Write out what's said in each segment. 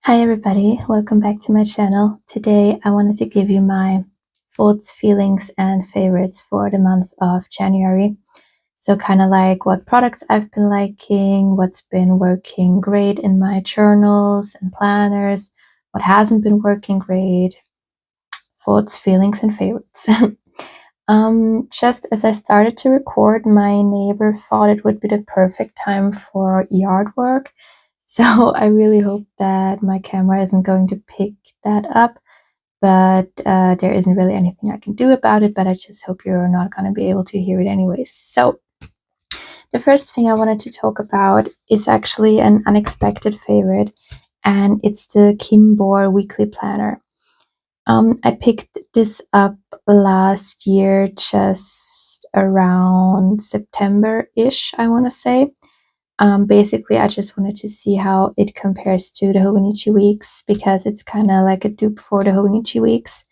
Hi everybody, welcome back to my channel. Today I wanted to give you my thoughts, feelings and favorites for the month of January. So kind of like what products I've been liking, what's been working great in my journals and planners, what hasn't been working great, thoughts, feelings and favorites. Just as I started to record, my neighbor thought it would be the perfect time for yard work. So I really hope that my camera isn't going to pick that up, but there isn't really anything I can do about it, but I just hope you're not going to be able to hear it anyways. So the first thing I wanted to talk about is actually an unexpected favorite, and it's the Kinbor Weekly Planner. I picked this up last year, just around September-ish, I want to say. Basically, I just wanted to see how it compares to the Hobonichi Weeks, because it's kind of like a dupe for the Hobonichi Weeks.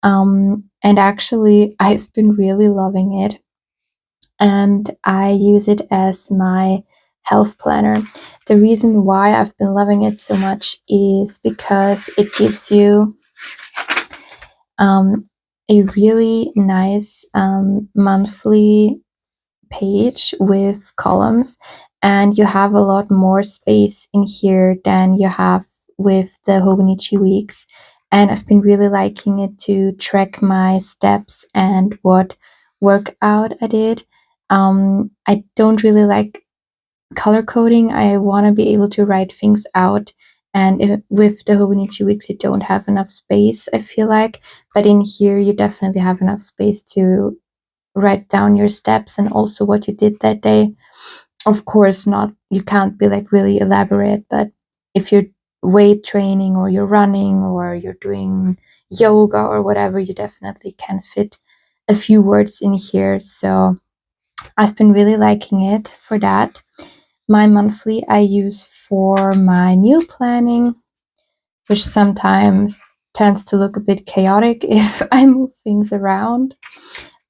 And actually, I've been really loving it, and I use it as my health planner. The reason why I've been loving it so much is because it gives you a really nice monthly page with columns, and you have a lot more space in here than you have with the Hobonichi Weeks. And I've been really liking it to track my steps and what workout I did. I don't really like color coding. I want to be able to write things out, and with the Hobonichi Weeks you don't have enough space, I feel like, but in here you definitely have enough space to write down your steps and also what you did that day. Of course, not, you can't be like really elaborate, but if you're weight training or you're running or you're doing yoga or whatever, you definitely can fit a few words in here. So I've been really liking it for that. My monthly I use for my meal planning, which sometimes tends to look a bit chaotic if I move things around,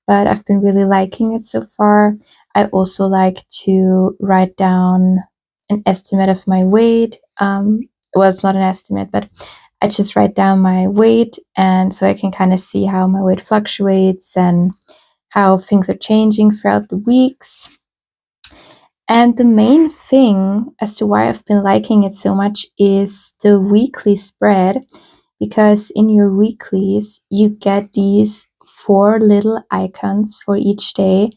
but I've been really liking it so far. I also like to write down an estimate of my weight. Well, it's not an estimate, but I just write down my weight, and so I can kind of see how my weight fluctuates and how things are changing throughout the weeks. And the main thing as to why I've been liking it so much is the weekly spread, because in your weeklies you get these 4 little icons for each day.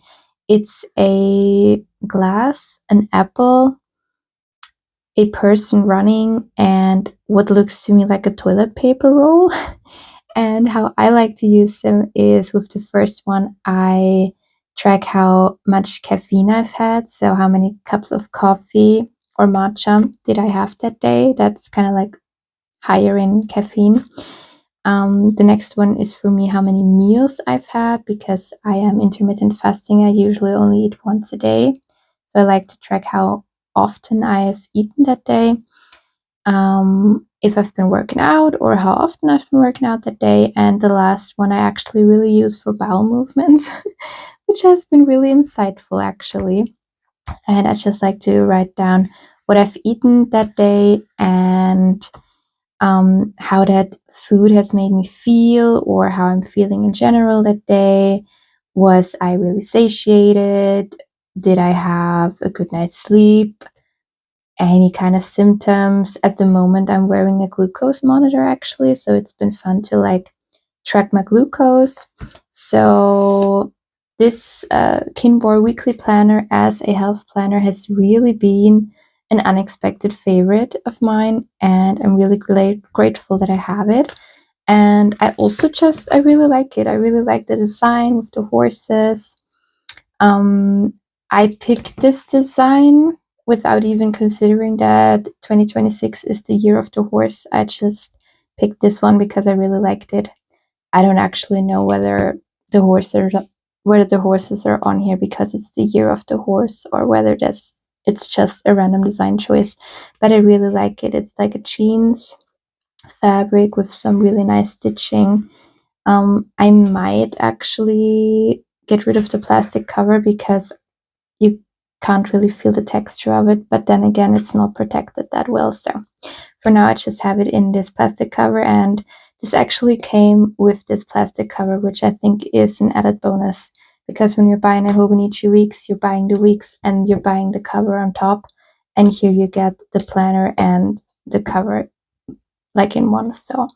It's a glass, an apple, a person running, and what looks to me like a toilet paper roll. And how I like to use them is with the first one, I track how much caffeine I've had. So how many cups of coffee or matcha did I have that day? That's kind of like higher in caffeine. The next one is for me how many meals I've had, because I am intermittent fasting. I usually only eat once a day. So I like to track how often I've eaten that day. If I've been working out or how often I've been working out that day. And the last one I actually really use for bowel movements, which has been really insightful actually. And I just like to write down what I've eaten that day and how that food has made me feel, or how I'm feeling in general that day. Was I really satiated? Did I have a good night's sleep? Any kind of symptoms? At the moment I'm wearing a glucose monitor actually, so it's been fun to like track my glucose. So this Kinbor Weekly Planner as a health planner has really been an unexpected favorite of mine, and I'm really grateful that I have it. And I really like it. I really like the design with the horses. I picked this design without even considering that 2026 is the year of the horse. I just picked this one because I really liked it. I don't actually know whether the horses are on here because it's the year of the horse, or whether it's just a random design choice. But I really like it. It's like a jeans fabric with some really nice stitching. I might actually get rid of the plastic cover because you can't really feel the texture of it, but then again, it's not protected that well. So for now, I just have it in this plastic cover, and this actually came with this plastic cover, which I think is an added bonus, because when you're buying a Hobonichi Weeks, you're buying the weeks and you're buying the cover on top, and here you get the planner and the cover like in one. So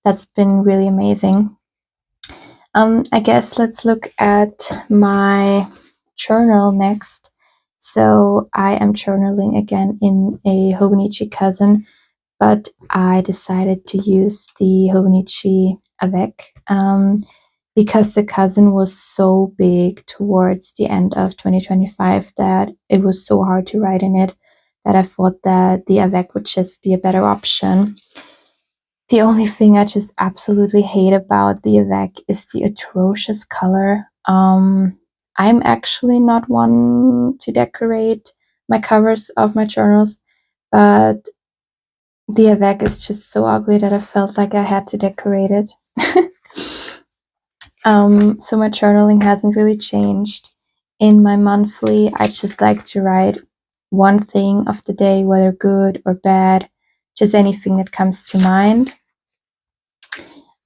that's been really amazing. I guess let's look at my journal next. So I am journaling again in a Hobonichi Cousin, but I decided to use the Hobonichi Avec because the Cousin was so big towards the end of 2025 that it was so hard to write in it, that I thought that the Avec would just be a better option. The only thing I just absolutely hate about the Avec is the atrocious color. I'm actually not one to decorate my covers of my journals, but the Avec is just so ugly that I felt like I had to decorate it. So my journaling hasn't really changed. In my monthly, I just like to write one thing of the day, whether good or bad, just anything that comes to mind.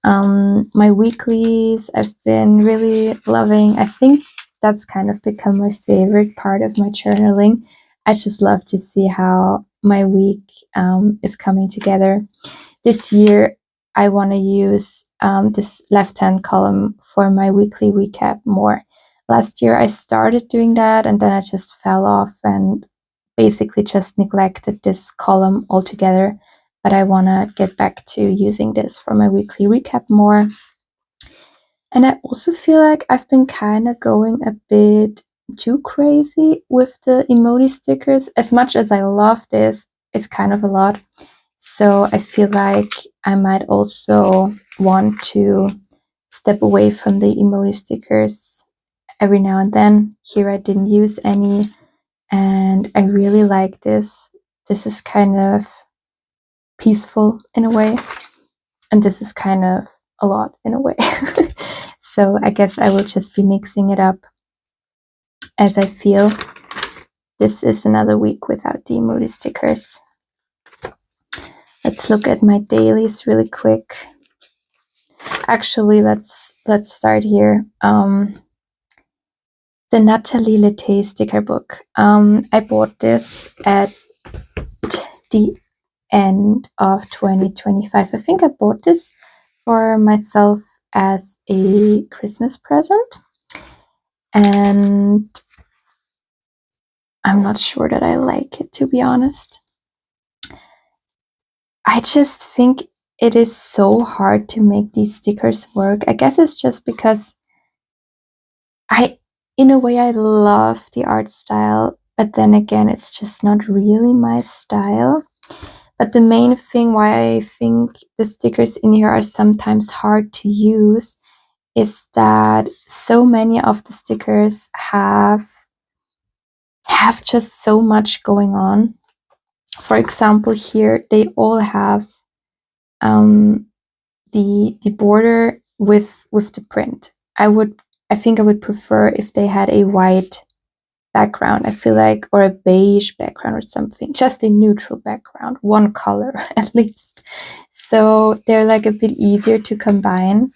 My weeklies, I've been really loving. I think that's kind of become my favorite part of my journaling. I just love to see how my week is coming together. This year, I want to use this left-hand column for my weekly recap more. Last year, I started doing that, and then I just fell off and basically just neglected this column altogether. But I want to get back to using this for my weekly recap more. And I also feel like I've been kind of going a bit too crazy with the emoji stickers. As much as I love this, it's kind of a lot. So I feel like I might also want to step away from the emoji stickers every now and then. Here I didn't use any, and I really like this. This is kind of peaceful in a way, and this is kind of a lot in a way. So I guess I will just be mixing it up as I feel. This is another week without the emoji stickers. Let's look at my dailies really quick. Actually, let's start here. The Natalie Lette sticker book. I bought this at the end of 2025. I think I bought this for myself as a Christmas present, and I'm not sure that I like it, to be honest. I just think it is so hard to make these stickers work. I guess it's just because in a way, I love the art style, but then again, it's just not really my style. But the main thing why I think the stickers in here are sometimes hard to use is that so many of the stickers have just so much going on. For example, here they all have the border with the print. I think I would prefer if they had a white background, I feel like, or a beige background or something, just a neutral background, one color at least. So they're like a bit easier to combine,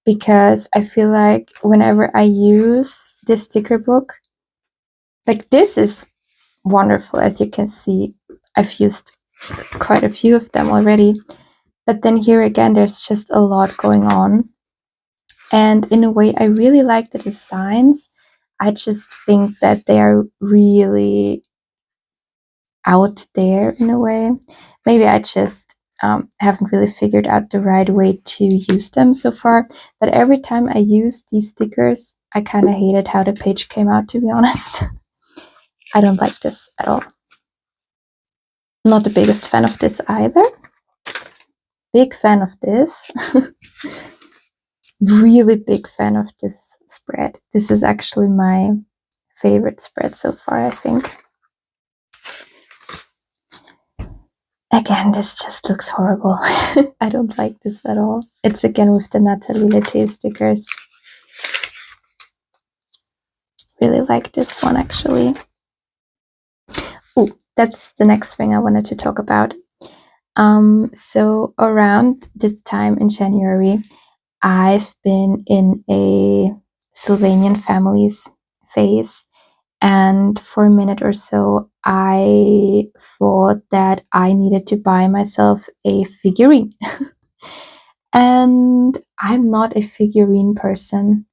because I feel like whenever I use this sticker book, like this is wonderful, as you can see. I've used quite a few of them already, but then here again, there's just a lot going on. And in a way, I really like the designs. I just think that they are really out there in a way. Maybe I just haven't really figured out the right way to use them so far. But every time I use these stickers, I kind of hated how the page came out, to be honest. I don't like this at all. Not the biggest fan of this either. Big fan of this. Really big fan of this spread. This is actually my favorite spread so far, I think. Again, this just looks horrible. I don't like this at all. It's again with the Natalie Lette stickers. Really like this one, actually. Ooh, that's the next thing I wanted to talk about. So around this time in January, I've been in a Sylvanian families phase. And for a minute or so, I thought that I needed to buy myself a figurine. And I'm not a figurine person.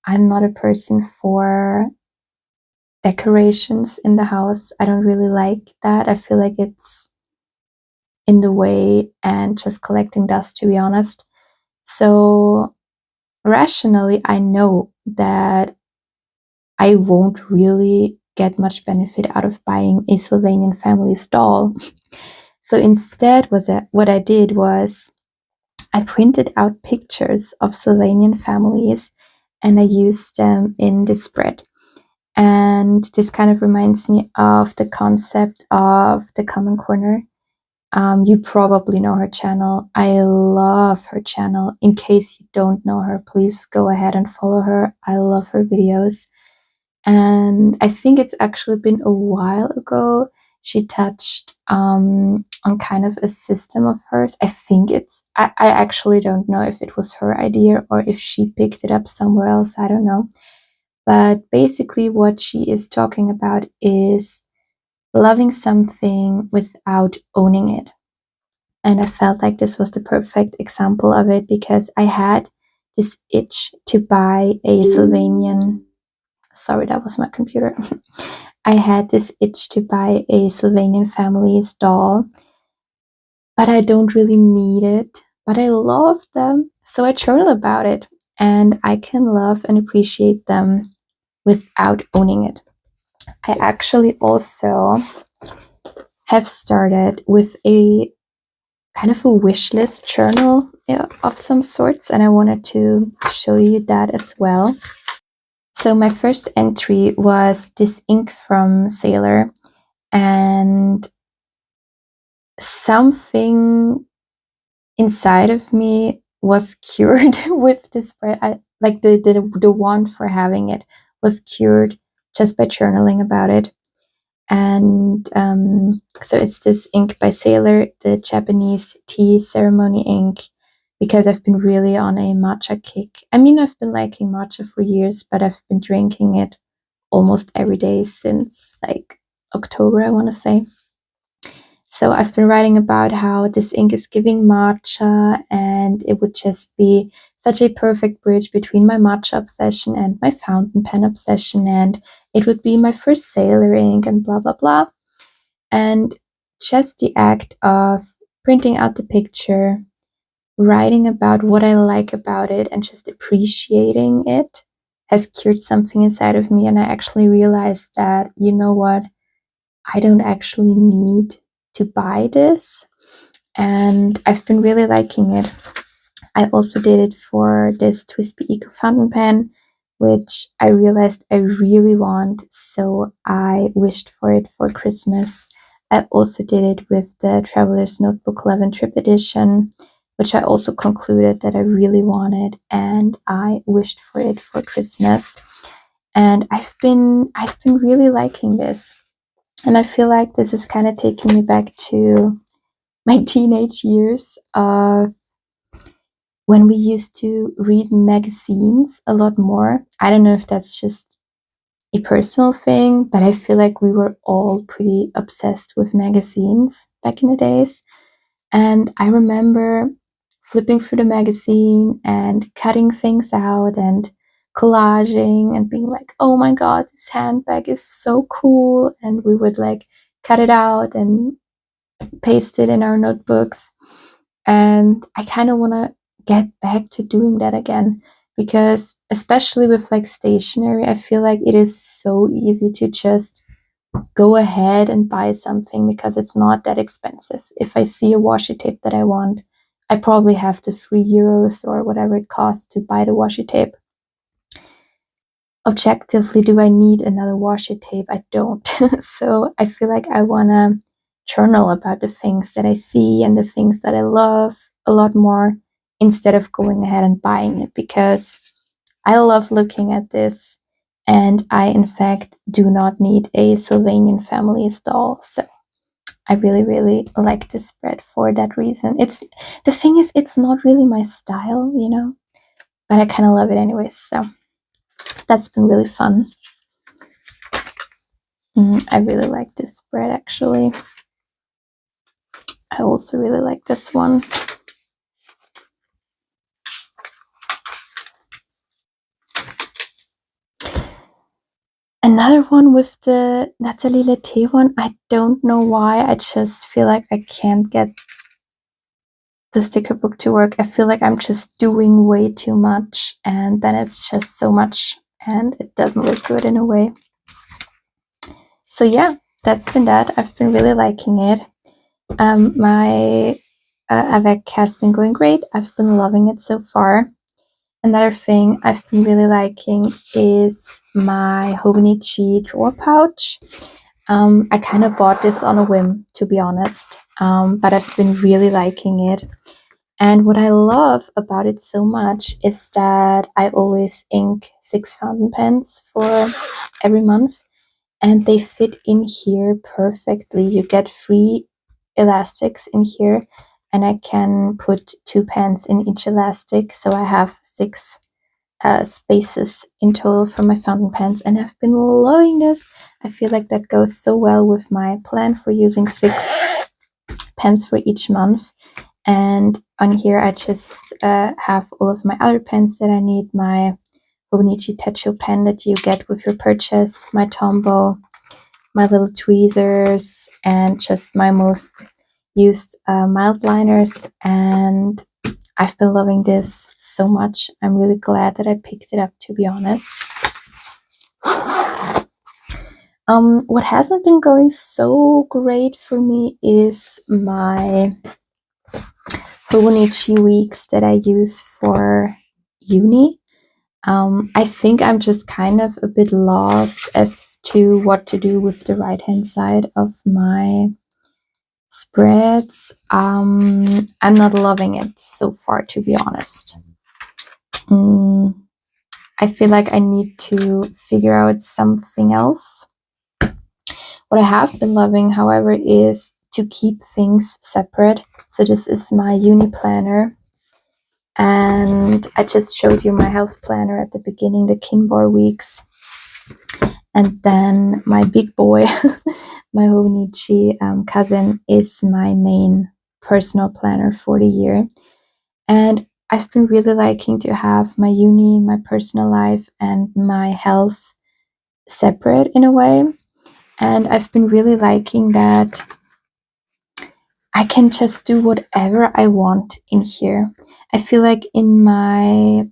I'm not a person for decorations in the house. I don't really like that. I feel like it's in the way and just collecting dust, to be honest. So rationally, I know that I won't really get much benefit out of buying a Sylvanian family's doll. So instead, what I did was I printed out pictures of Sylvanian families and I used them in this spread. And this kind of reminds me of the concept of the Common Corner. You probably know her channel. I love her channel. In case you don't know her, please go ahead and follow her. I love her videos. And I think it's actually been a while ago she touched on kind of a system of hers. I think I actually don't know if it was her idea or if she picked it up somewhere else. I don't know. But basically, what she is talking about is loving something without owning it. And I felt like this was the perfect example of it because I had this itch to buy a Sylvanian. Sorry, that was my computer. I had this itch to buy a Sylvanian family's doll, but I don't really need it. But I love them, so I journal about it, and I can love and appreciate them without owning it. I actually also have started with a kind of a wish list journal of some sorts, and I wanted to show you that as well. So my first entry was this ink from Sailor, and something inside of me was cured with this spread. Like the want for having it was cured just by journaling about it. And so it's this ink by Sailor, the Japanese tea ceremony ink, because I've been really on a matcha kick. I mean, I've been liking matcha for years, but I've been drinking it almost every day since like October, I want to say. So I've been writing about how this ink is giving matcha, and it would just be such a perfect bridge between my matcha obsession and my fountain pen obsession, and it would be my first Sailor ink, and blah blah blah. And just the act of printing out the picture, writing about what I like about it, and just appreciating it has cured something inside of me. And I actually realized that, you know what, I don't actually need to buy this, and I've been really liking it. I also did it for this Twisby Eco fountain pen, which I realized I really want, so I wished for it for Christmas. I also did it with the Traveler's Notebook Love and Trip edition, which I also concluded that I really wanted, and I wished for it for Christmas. And I've been really liking this. And I feel like this is kind of taking me back to my teenage years of when we used to read magazines a lot more. I don't know if that's just a personal thing, but I feel like we were all pretty obsessed with magazines back in the days. And I remember flipping through the magazine and cutting things out and collaging and being like, oh my god, this handbag is so cool. And we would like cut it out and paste it in our notebooks. And I kind of want to get back to doing that again because, especially with like stationery, I feel like it is so easy to just go ahead and buy something because it's not that expensive. If I see a washi tape that I want, I probably have the €3 or whatever it costs to buy the washi tape. Objectively, do I need another washi tape? I don't. So I feel like I want to journal about the things that I see and the things that I love a lot more instead of going ahead and buying it, because I love looking at this And I, in fact, do not need a Sylvanian Families doll. So I really, really like this spread for that reason. The thing is, it's not really my style, you know, but I kind of love it anyways. So that's been really fun. I really like this spread, actually. I also really like this one. Another one with the Nathalie Lété one. I don't know why. I just feel like I can't get the sticker book to work. I feel like I'm just doing way too much, and then it's just so much, and it doesn't look good in a way. So yeah, that's been that. I've been really liking it. My avec has been going great. I've been loving it so far. Another thing I've been really liking is my Hobonichi drawer pouch. I kind of bought this on a whim, to be honest, but I've been really liking it. And what I love about it so much is that I always ink 6 fountain pens for every month, and they fit in here perfectly. You get 3 elastics in here, and I can put 2 pens in each elastic, so I have 6 spaces in total for my fountain pens, and I've been loving this. I feel like that goes so well with my plan for using 6 pens for each month. And on here I just have all of my other pens that I need, my Hobonichi Techo pen that you get with your purchase, my Tombow, my little tweezers, and just my most used mild liners. And I've been loving this so much. I'm really glad that I picked it up, to be honest. What hasn't been going so great for me is my Hobonichi weeks that I use for uni. I think I'm just kind of a bit lost as to what to do with the right-hand side of my spreads. I'm not loving it so far, to be honest. I feel like I need to figure out something else. What I have been loving, however, is to keep things separate. So this is my uni planner, and I just showed you my health planner at the beginning, the Kinbor weeks. And then my big boy, my Hobonichi cousin, is my main personal planner for the year. And I've been really liking to have my uni, my personal life, and my health separate in a way. And I've been really liking that I can just do whatever I want in here. I feel like in my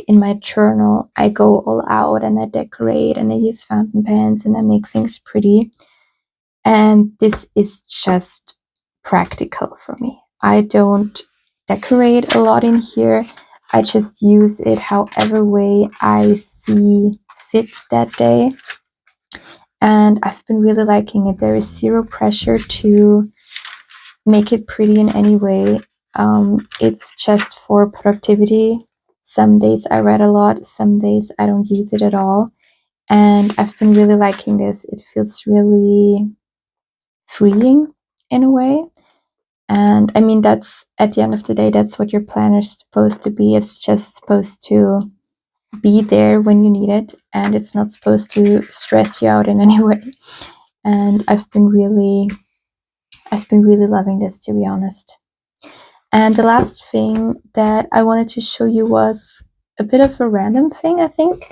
in my journal, I go all out and I decorate and I use fountain pens and I make things pretty. And this is just practical for me. I don't decorate a lot in here. I just use it however way I see fit that day. And I've been really liking it. There is zero pressure to make it pretty in any way. It's just for productivity. Some days I read a lot, some days I don't use it at all. And I've been really liking this. It feels really freeing in a way. And I mean, that's at the end of the day, that's what your planner is supposed to be. It's just supposed to be there when you need it, and it's not supposed to stress you out in any way. And I've been really loving this, to be honest. And the last thing that I wanted to show you was a bit of a random thing, I think.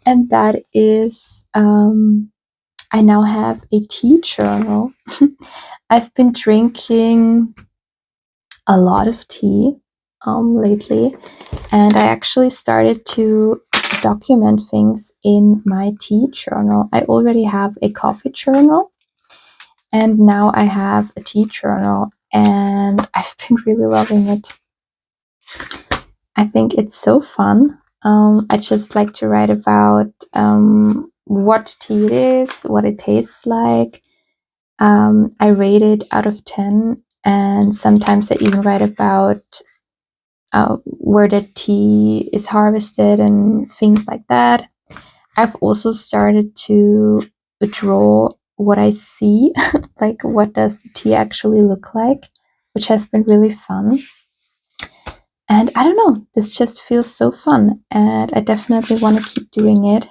And that is I now have a tea journal. I've been drinking a lot of tea lately, and I actually started to document things in my tea journal. I already have a coffee journal, and now I have a tea journal, and I've been really loving it. I think it's so fun. I just like to write about what tea it is, what it tastes like. I rate it out of 10, and sometimes I even write about where the tea is harvested and things like that. I've also started to draw what I see, like what does the tea actually look like, which has been really fun. And I don't know, this just feels so fun, and I definitely want to keep doing it.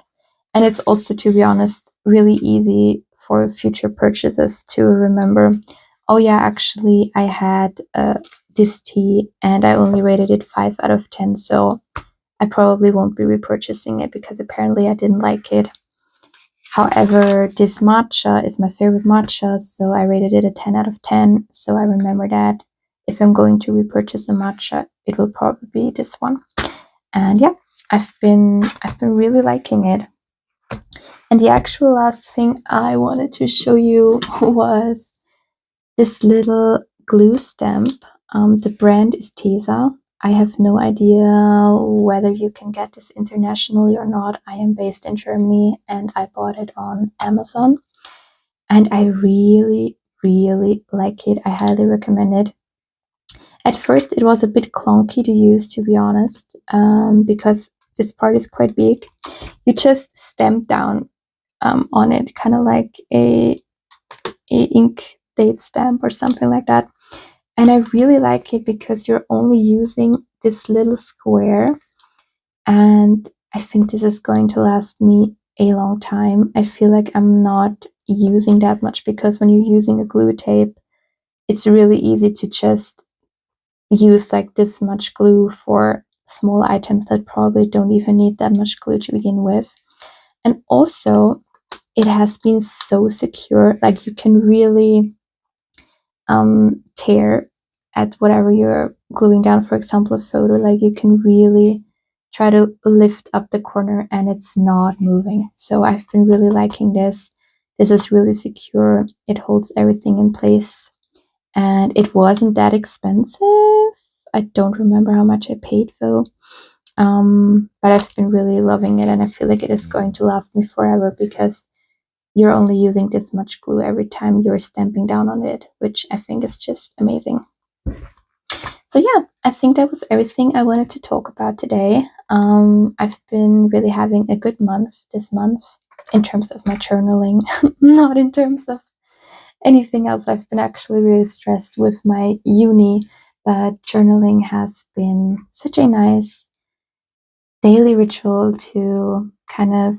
And it's also, to be honest, really easy for future purchases to remember, oh yeah, actually I had this tea and I only rated it 5 out of 10, so I probably won't be repurchasing it because apparently I didn't like it. However, this matcha is my favorite matcha, so I rated it a 10 out of 10. So I remember that if I'm going to repurchase a matcha, it will probably be this one. And yeah, I've been really liking it. And the actual last thing I wanted to show you was this little glue stamp. The brand is Tesa. I have no idea whether you can get this internationally or not. I am based in Germany and I bought it on Amazon. And I really, really like it. I highly recommend it. At first, it was a bit clunky to use, to be honest, because this part is quite big. You just stamp down on it, kind of like a ink date stamp or something like that. And I really like it because you're only using this little square, and I think this is going to last me a long time. I feel like I'm not using that much because when you're using a glue tape, it's really easy to just use like this much glue for small items that probably don't even need that much glue to begin with. And also, it has been so secure, like you can really tear at whatever you're gluing down. For example, a photo, like you can really try to lift up the corner and it's not moving. So I've been really liking this. This is really secure. It holds everything in place, and it wasn't that expensive. I don't remember how much I paid though. But I've been really loving it, and I feel like it is going to last me forever because you're only using this much glue every time you're stamping down on it, which I think is just amazing. So yeah, I think that was everything I wanted to talk about today. I've been really having a good month this month in terms of my journaling, not in terms of anything else. I've been actually really stressed with my uni, but journaling has been such a nice daily ritual to kind of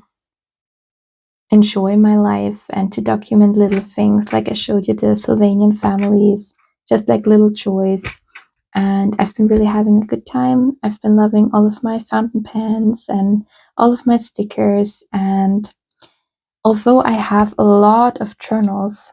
enjoy my life and to document little things. Like I showed you the Sylvanian families, just like little joys. And I've been really having a good time. I've been loving all of my fountain pens and all of my stickers. And although I have a lot of journals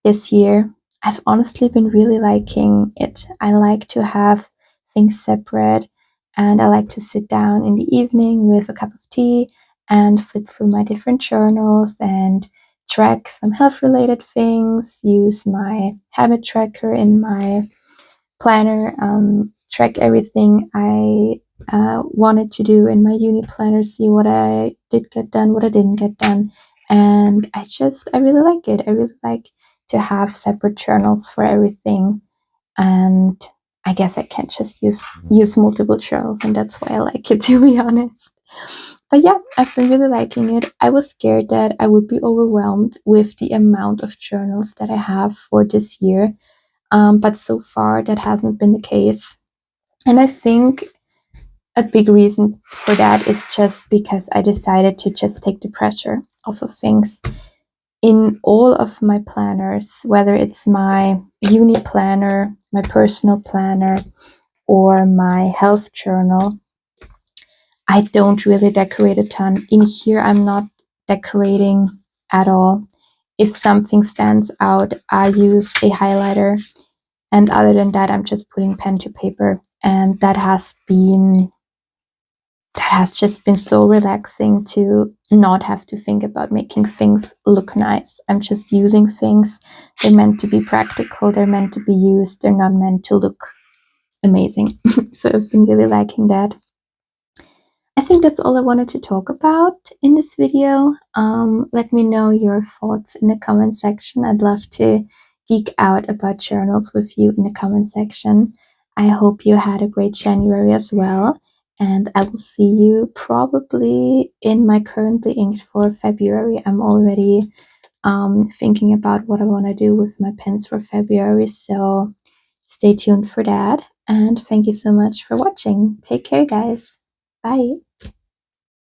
this year, I've honestly been really liking it. I like to have things separate, and I like to sit down in the evening with a cup of tea and flip through my different journals and track some health related things, use my habit tracker in my planner, track everything I wanted to do in my uni planner, see what I did get done, what I didn't get done. And I really like it. I really like to have separate journals for everything. And I guess I can't just use multiple journals, and that's why I like it, to be honest. But yeah, I've been really liking it. I was scared that I would be overwhelmed with the amount of journals that I have for this year. But so far, that hasn't been the case. And I think a big reason for that is just because I decided to just take the pressure off of things. In all of my planners, whether it's my uni planner, my personal planner, or my health journal, I don't really decorate a ton. In here, I'm not decorating at all. If something stands out, I use a highlighter. And other than that, I'm just putting pen to paper. And that has just been so relaxing to not have to think about making things look nice. I'm just using things. They're meant to be practical. They're meant to be used. They're not meant to look amazing. So I've been really liking that. I think that's all I wanted to talk about in this video. Let me know your thoughts in the comment section. I'd love to geek out about journals with you in the comment section. I hope you had a great January as well. And I will see you probably in my currently inked for February. I'm already thinking about what I want to do with my pens for February. So stay tuned for that. And thank you so much for watching. Take care, guys. Bye.